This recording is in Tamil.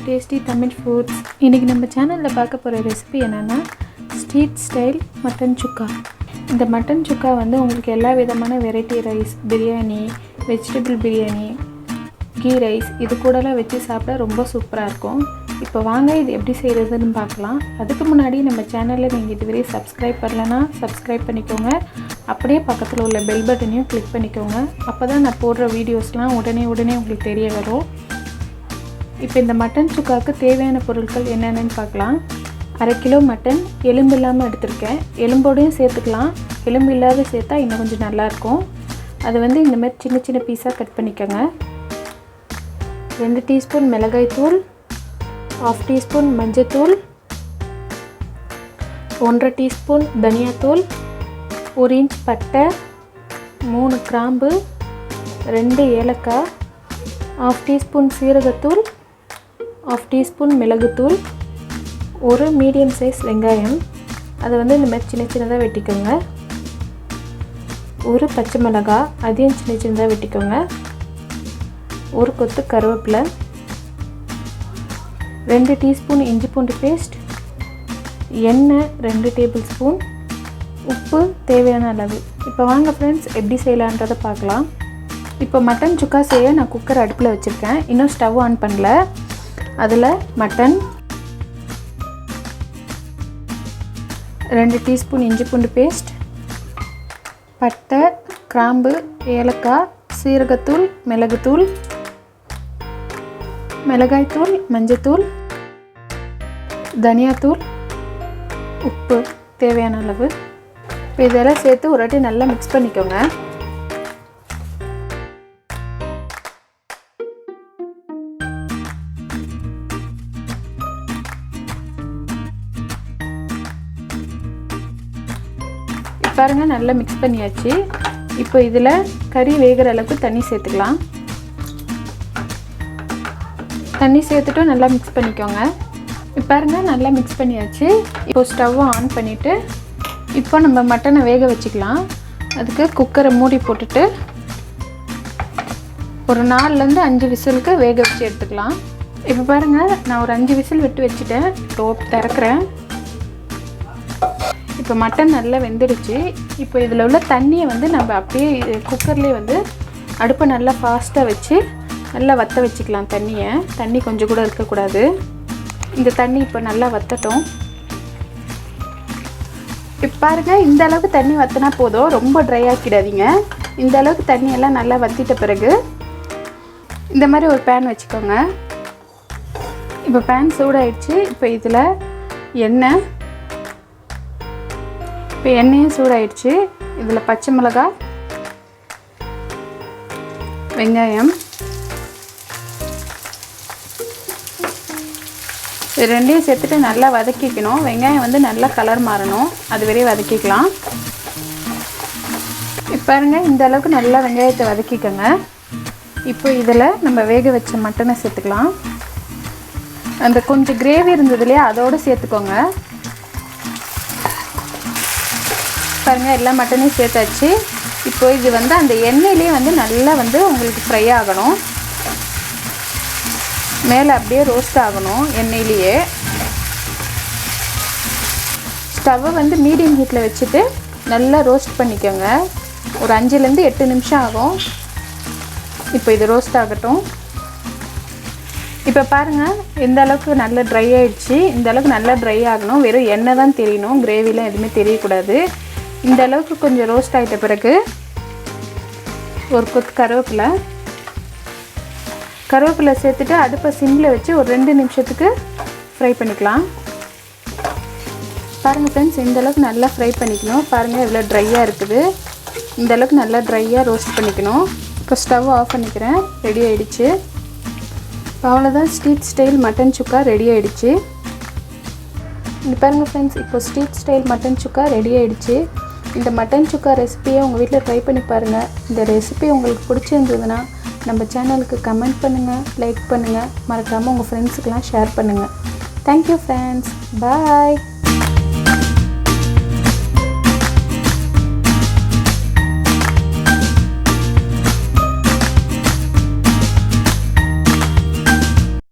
tasty Tamil foods. இன்னைக்கு நம்ம சேனல்ல பார்க்க போற ரெசிபி என்னன்னா ஸ்ட்ரீட் ஸ்டைல் மட்டன் சுக்கா. இந்த மட்டன் சுக்கா வந்து உங்களுக்கு எல்லா விதமான variety rice, biryani, vegetable biryani, ghee rice இது கூடலாம் வச்சு சாப்பிட ரொம்ப சூப்பரா இருக்கும். இப்போ வாங்க இது எப்படி செய்யறதுன்னு பார்க்கலாம். அதுக்கு முன்னாடி நம்ம சேனலை நீங்கள் இதுவரை சப்ஸ்கிரைப் பண்ணலனா சப்ஸ்கிரைப் பண்ணிக்கோங்க. அப்படியே பக்கத்தில் உள்ள பெல் பட்டனையும் கிளிக் பண்ணிக்கோங்க. அப்போ தான் நான் போடுற வீடியோஸ்லாம் உடனே உங்களுக்கு தெரிய வரும். இப்போ இந்த மட்டன் சுக்காவுக்கு தேவையான பொருட்கள் என்னென்னு பார்க்கலாம். 1/2 கிலோ மட்டன் எலும்பு இல்லாமல் எடுத்திருக்கேன். எலும்போடையும் சேர்த்துக்கலாம், எலும்பு இல்லாத சேர்த்தா இன்னும் கொஞ்சம் நல்லாயிருக்கும். அது வந்து இந்த மாதிரி சின்ன சின்ன பீஸாக கட் பண்ணிக்கோங்க. 2 டீஸ்பூன் மிளகாய் தூள், 1/2 டீஸ்பூன் மஞ்சத்தூள், 1/2 டீஸ்பூன் தனியாத்தூள், 1 இன்ச் பட்டை, 3 கிராம்பு, 2 ஏலக்காய், 1/2 டீஸ்பூன் சீரகத்தூள், 1/2 டீஸ்பூன் மிளகுத்தூள், 1 மீடியம் சைஸ் வெங்காயம், அதை வந்து இந்த மாதிரி சின்ன சின்னதாக வெட்டிக்கோங்க. 1 பச்சை மிளகாய், அதையும் சின்ன சின்னதாக வெட்டிக்கோங்க. 1 கொத்து கருவேப்பிலை, 2 டீஸ்பூன் இஞ்சி பூண்டு பேஸ்ட், எண்ணெய் 2 டேபிள் ஸ்பூன், உப்பு தேவையான அளவு. இப்போ வாங்க ஃப்ரெண்ட்ஸ் எப்படி செய்யலான்றதை பார்க்கலாம். இப்போ மட்டன் சுக்கா செய்ய நான் குக்கர் அடுப்பில் வச்சுருக்கேன். இன்னும் ஸ்டவ் ஆன் பண்ணல. அதில் மட்டன், 2 டீஸ்பூன் இஞ்சி பூண்டு பேஸ்ட், பட்டை, கிராம்பு, ஏலக்காய், சீரகத்தூள், மிளகுத்தூள், மிளகாய்த்தூள், மஞ்சத்தூள், தனியாத்தூள், உப்பு தேவையான அளவு. இப்போ இதெல்லாம் சேர்த்து ஒரு வாட்டி நல்லா மிக்ஸ் பண்ணிக்கோங்க. பாருங்கள், நல்லா மிக்ஸ் பண்ணியாச்சு. இப்போ இதில் கறி வேகிற அளவுக்கு தண்ணி சேர்த்துக்கலாம். தண்ணி சேர்த்துட்டு நல்லா மிக்ஸ் பண்ணிக்கோங்க. இப்போ பாருங்கள், நல்லா மிக்ஸ் பண்ணியாச்சு. இப்போ ஸ்டவ்வை ஆன் பண்ணிவிட்டு இப்போ நம்ம மட்டனை வேக வச்சுக்கலாம். அதுக்கு குக்கரை மூடி போட்டுட்டு ஒரு 4லேருந்து 5 விசிலுக்கு வேக வச்சு எடுத்துக்கலாம். இப்போ பாருங்கள், நான் ஒரு 5 விசில் விட்டு வச்சுட்டேன். இப்போ திறக்கிறேன். இப்போ மட்டன் நல்லா வெந்துடுச்சு. இப்போ இதில் உள்ள தண்ணியை வந்து நம்ம அப்படியே குக்கர்லேயே வந்து அடுப்பை நல்லா ஃபாஸ்ட்டாக வச்சு நல்லா வற்ற வச்சுக்கலாம். தண்ணி கொஞ்சம் கூட இருக்கக்கூடாது. இந்த தண்ணி இப்போ நல்லா வற்றட்டும். இப்போ பாருங்கள், இந்த அளவுக்கு தண்ணி வற்றினா போதும், ரொம்ப ட்ரை ஆக்கிடாதீங்க. இந்த அளவுக்கு தண்ணியெல்லாம் நல்லா வற்றிட்ட பிறகு இந்த மாதிரி ஒரு பேன் வச்சுக்கோங்க. இப்போ பேன் சூடாயிடுச்சு. இப்போ இதில் எண்ணெய், இப்போ எண்ணெயும் சூடாயிடுச்சு. இதில் பச்சை மிளகாய், வெங்காயம், இது ரெண்டையும் சேர்த்துட்டு நல்லா வதக்கிக்கணும். வெங்காயம் வந்து நல்லா கலர் மாறணும், அது வரையும் வதக்கிக்கலாம். இப்போ பாருங்கள், இந்த அளவுக்கு நல்லா வெங்காயத்தை வதக்கிக்கோங்க. இப்போ இதில் நம்ம வேக வச்ச மட்டனை சேர்த்துக்கலாம். அந்த கொஞ்சம் கிரேவி இருந்தது இல்லையா, அதோடு சேர்த்துக்கோங்க. பாருங்கள், எல்லா மட்டனையும் சேர்த்தாச்சு. இப்போ இது வந்து அந்த எண்ணெயிலே வந்து நல்லா வந்து உங்களுக்கு ஃப்ரை ஆகணும். மேலே அப்படியே ரோஸ்ட் ஆகணும் எண்ணெயிலேயே. ஸ்டவ்வை வந்து மீடியம் ஹீட்டில் வச்சுட்டு நல்லா ரோஸ்ட் பண்ணிக்கோங்க. ஒரு 5லேருந்து 8 நிமிஷம் ஆகும். இப்போ இது ரோஸ்ட் ஆகட்டும். இப்போ பாருங்கள், இந்த அளவுக்கு நல்லா ட்ரை ஆகிடுச்சு. இந்த அளவுக்கு நல்லா ட்ரை ஆகணும். வெறும் எண்ணெய் தான் தெரியணும், கிரேவிலாம் எதுவுமே தெரியக்கூடாது. இந்த அளவுக்கு கொஞ்சம் ரோஸ்ட் ஆகிட்ட பிறகு ஒரு கொத்து கருவேப்பிலை சேர்த்துட்டு அடுப்பை சிம்மில் வச்சு ஒரு 2 நிமிஷத்துக்கு ஃப்ரை பண்ணிக்கலாம். பாருங்கள் ஃப்ரெண்ட்ஸ், இந்த அளவுக்கு நல்லா ஃப்ரை பண்ணிக்கணும். பாருங்கள், எவ்வளோ ட்ரையாக இருக்குது. இந்த அளவுக்கு நல்லா ட்ரையாக ரோஸ்ட் பண்ணிக்கணும். இப்போ ஸ்டவ் ஆஃப் பண்ணிக்கிறேன். ரெடி ஆகிடுச்சு. அவ்வளோதான், ஸ்ட்ரீட் ஸ்டைல் மட்டன் சுக்கா ரெடி ஆகிடுச்சு. இந்த பாருங்கள் ஃப்ரெண்ட்ஸ், இப்போ ஸ்ட்ரீட் ஸ்டைல் மட்டன் சுக்கா ரெடி ஆகிடுச்சு. இந்த மட்டன் சுக்கா ரெசிபியை உங்கள் வீட்டில் ட்ரை பண்ணி பாருங்கள். இந்த ரெசிபி உங்களுக்கு பிடிச்சிருந்ததுன்னா நம்ம சேனலுக்கு கமெண்ட் பண்ணுங்கள், லைக் பண்ணுங்கள், மறக்காமல் உங்கள் ஃப்ரெண்ட்ஸுக்கெலாம் ஷேர் பண்ணுங்கள். தேங்க்யூ ஃப்ரெண்ட்ஸ், பாய்.